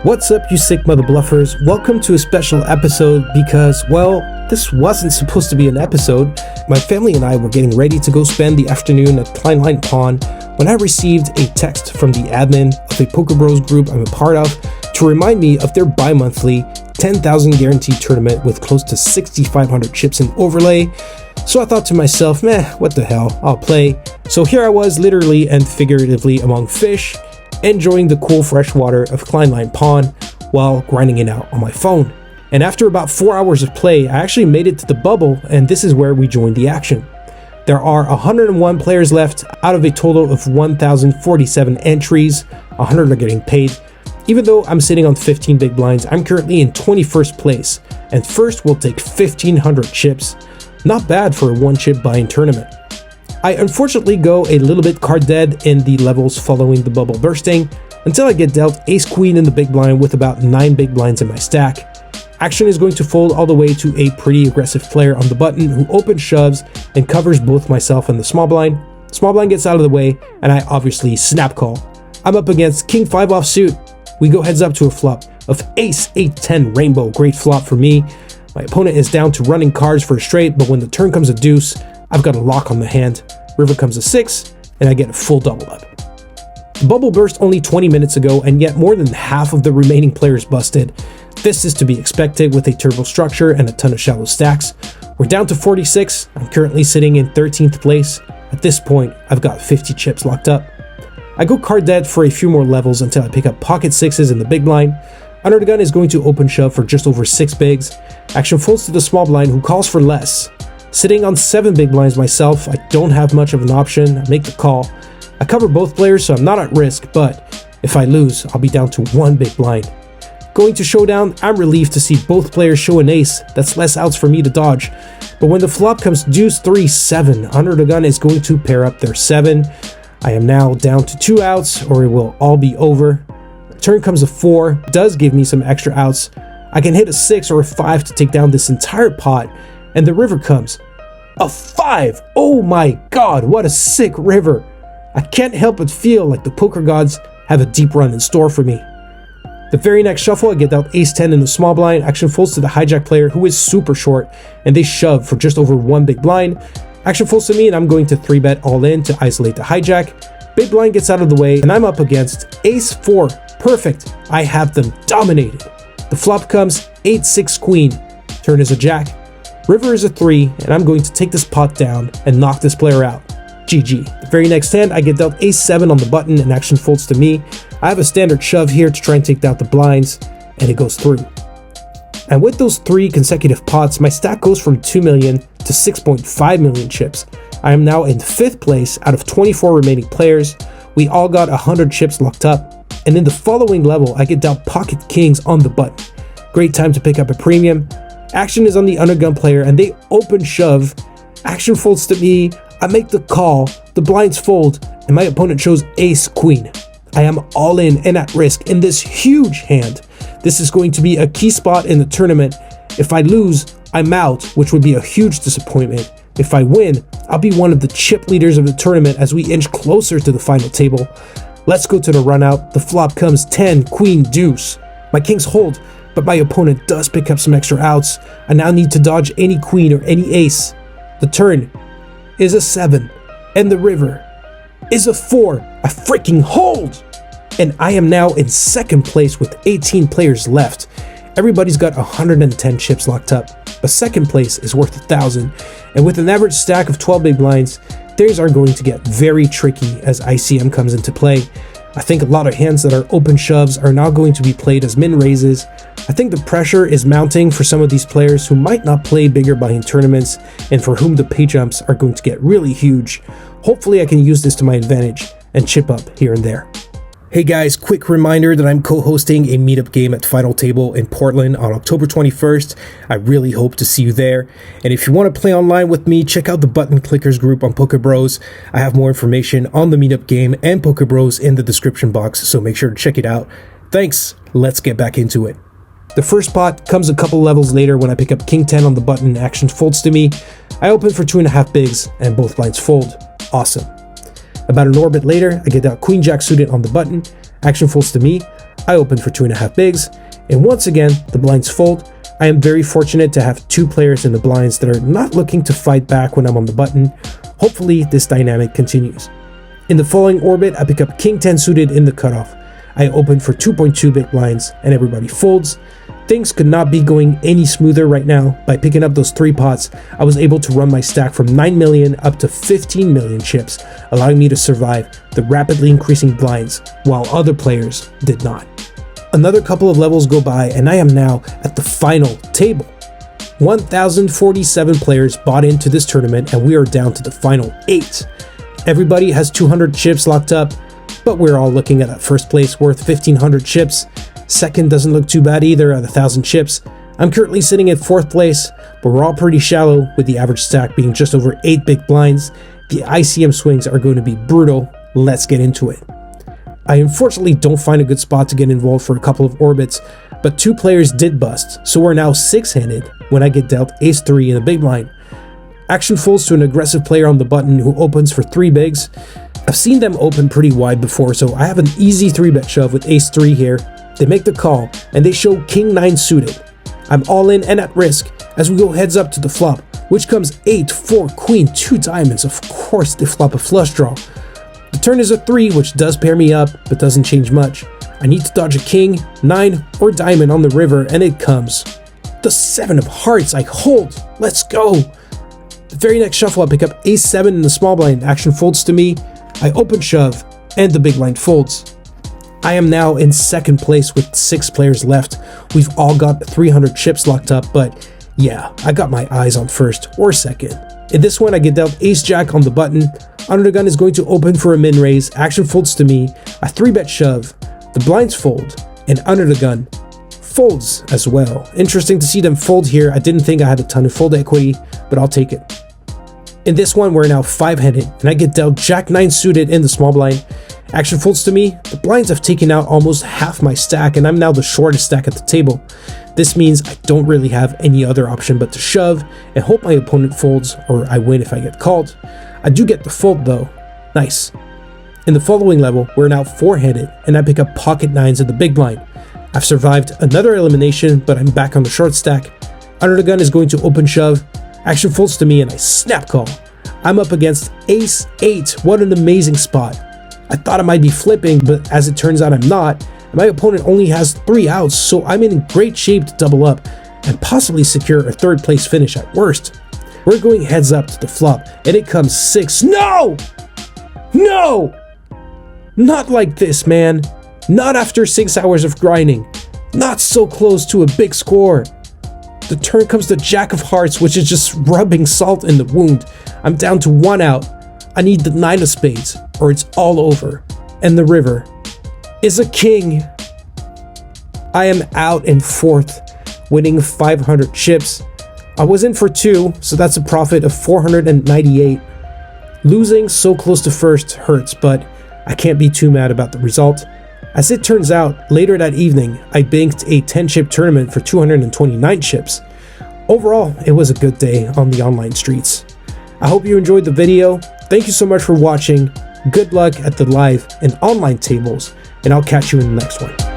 What's up, you sick mother bluffers? Welcome to a special episode because, well, this wasn't supposed to be an episode. My family and I were getting ready to go spend the afternoon at Kleinlein Pawn when I received a text from the admin of a PokerBros group I'm a part of to remind me of their bi-monthly 10,000 guaranteed tournament with close to 6,500 chips in overlay. So I thought to myself, what the hell, I'll play. So here I was, literally and figuratively among fish, enjoying the cool fresh water of Kleinlein Pawn while grinding it out on my phone. And after about 4 hours of play, I actually made it to the bubble, and this is where we joined the action. There are 101 players left out of a total of 1,047 entries. 100 are getting paid. Even though I'm sitting on 15 big blinds, I'm currently in 21st place, and first will take 1,500 chips. Not bad for a one chip buy-in tournament. I unfortunately go a little bit card dead in the levels following the bubble bursting until I get dealt ace queen in the big blind with about 9 big blinds in my stack. Action is going to fold all the way to a pretty aggressive player on the button who open shoves and covers both myself and the small blind. Small blind gets out of the way and I obviously snap call. I'm up against king 5 offsuit. We go heads up to a flop of ace 8-10 rainbow, great flop for me. My opponent is down to running cards for a straight, but when the turn comes a deuce, I've got a lock on the hand. River comes a 6, and I get a full double up. The bubble burst only 20 minutes ago, and yet more than half of the remaining players busted. This is to be expected with a turbo structure and a ton of shallow stacks. We're down to 46. I'm currently sitting in 13th place. At this point, I've got 50 chips locked up. I go card dead for a few more levels until I pick up pocket 6s in the big blind. Under the gun is going to open shove for just over 6 bigs. Action folds to the small blind who calls for less. Sitting on 7 big blinds myself, I don't have much of an option. I make the call. I cover both players, so I'm not at risk, but if I lose, I'll be down to 1 big blind. Going to showdown, I'm relieved to see both players show an ace. That's less outs for me to dodge. But when the flop comes deuce 3-7, under the gun is going to pair up their 7. I am now down to 2 outs, or it will all be over. Turn comes a 4, does give me some extra outs. I can hit a 6 or a 5 to take down this entire pot, and the river comes. A 5! Oh my god, what a sick river! I can't help but feel like the poker gods have a deep run in store for me. The very next shuffle, I get out ace 10 in the small blind. Action folds to the hijack player who is super short, and they shove for just over 1 big blind. Action folds to me, and I'm going to 3-bet all in to isolate the hijack. Big blind gets out of the way, and I'm up against ace 4. Perfect. I have them dominated. The flop comes 8-6 queen. Turn is a jack. River is a 3, and I'm going to take this pot down and knock this player out. GG. The very next hand, I get dealt ace 7 on the button, and action folds to me. I have a standard shove here to try and take down the blinds, and it goes through. And with those 3 consecutive pots, my stack goes from 2 million to 6.5 million chips. I am now in 5th place out of 24 remaining players. We all got 100 chips locked up, and in the following level, I get dealt pocket kings on the button. Great time to pick up a premium. Action is on the undergun player, and they open shove. Action folds to me. I make the call. The blinds fold, and my opponent shows ace queen. I am all in and at risk in this huge hand. This is going to be a key spot in the tournament. If I lose, I'm out, which would be a huge disappointment. If I win, I'll be one of the chip leaders of the tournament as we inch closer to the final table. Let's go to the run out. The flop comes 10, queen, deuce. My kings hold, but my opponent does pick up some extra outs. I now need to dodge any queen or any ace. The turn is a 7, and the river is a 4. I freaking hold! And I am now in 2nd place with 18 players left. Everybody's got 110 chips locked up, but 2nd place is worth 1,000. And with an average stack of 12 big blinds, things are going to get very tricky as ICM comes into play. I think a lot of hands that are open shoves are now going to be played as min raises. I think the pressure is mounting for some of these players who might not play bigger buy-in tournaments and for whom the pay jumps are going to get really huge. Hopefully I can use this to my advantage and chip up here and there. Hey guys, quick reminder that I'm co-hosting a meetup game at Final Table in Portland on October 21st. I really hope to see you there. And if you want to play online with me, check out the Button Clickers group on PokerBros. I have more information on the meetup game and PokerBros in the description box, so make sure to check it out. Thanks, let's get back into it. The first pot comes a couple levels later when I pick up king 10 on the button and action folds to me. I open for 2.5 bigs and both blinds fold. Awesome. About an orbit later, I get out queen jack suited on the button. Action folds to me. I open for 2.5 bigs, and once again, the blinds fold. I am very fortunate to have two players in the blinds that are not looking to fight back when I'm on the button. Hopefully, this dynamic continues. In the following orbit, I pick up King 10 suited in the cutoff. I open for 2.2 big blinds, and everybody folds. Things could not be going any smoother right now. By picking up those 3 pots, I was able to run my stack from 9 million up to 15 million chips, allowing me to survive the rapidly increasing blinds, while other players did not. Another couple of levels go by, and I am now at the final table. 1,047 players bought into this tournament, and we are down to the final 8. Everybody has 200 chips locked up, but we're all looking at a first place worth 1,500 chips. Second doesn't look too bad either at 1,000 chips. I'm currently sitting at 4th place, but we're all pretty shallow, with the average stack being just over 8 big blinds. The ICM swings are going to be brutal. Let's get into it. I unfortunately don't find a good spot to get involved for a couple of orbits, but 2 players did bust, so we're now 6-handed when I get dealt ace-3 in the big blind. Action folds to an aggressive player on the button who opens for 3 bigs. I've seen them open pretty wide before, so I have an easy 3-bet shove with ace-3 here. They make the call, and they show king 9 suited. I'm all in and at risk as we go heads up to the flop, which comes 8, 4, queen, 2 diamonds. Of course they flop a flush draw. The turn is a 3, which does pair me up, but doesn't change much. I need to dodge a king, 9, or diamond on the river, and it comes. The 7 of hearts, I hold. Let's go. The very next shuffle, I pick up ace-7 in the small blind. Action folds to me. I open shove, and the big blind folds. I am now in 2nd place with 6 players left. We've all got 300 chips locked up, but yeah, I got my eyes on 1st or 2nd. In this one, I get dealt ace-jack on the button. Under the gun is going to open for a min raise. Action folds to me. A 3-bet shove. The blinds fold, and under the gun folds as well. Interesting to see them fold here. I didn't think I had a ton of fold equity, but I'll take it. In this one, we're now 5-handed, and I get dealt jack 9 suited in the small blind. Action folds to me. The blinds have taken out almost half my stack, and I'm now the shortest stack at the table. This means I don't really have any other option but to shove and hope my opponent folds, or I win if I get called. I do get the fold though. Nice. In the following level, we're now 4-handed, and I pick up pocket 9s at the big blind. I've survived another elimination, but I'm back on the short stack. Under the gun is going to open shove. Action folds to me, and I snap call. I'm up against ace-8. What an amazing spot. I thought I might be flipping, but as it turns out I'm not, and my opponent only has 3 outs, so I'm in great shape to double up and possibly secure a 3rd place finish at worst. We're going heads up to the flop, and it comes 6. No! No! Not like this, man. Not after 6 hours of grinding. Not so close to a big score. The turn comes to jack of hearts, which is just rubbing salt in the wound. I'm down to 1 out. I need the 9 of spades, or it's all over. And the river is a king. I am out in 4th, winning 500 chips. I was in for 2, so that's a profit of 498. Losing so close to 1st hurts, but I can't be too mad about the result. As it turns out, later that evening, I banked a 10-chip tournament for 229 chips. Overall, it was a good day on the online streets. I hope you enjoyed the video. Thank you so much for watching. Good luck at the live and online tables, and I'll catch you in the next one.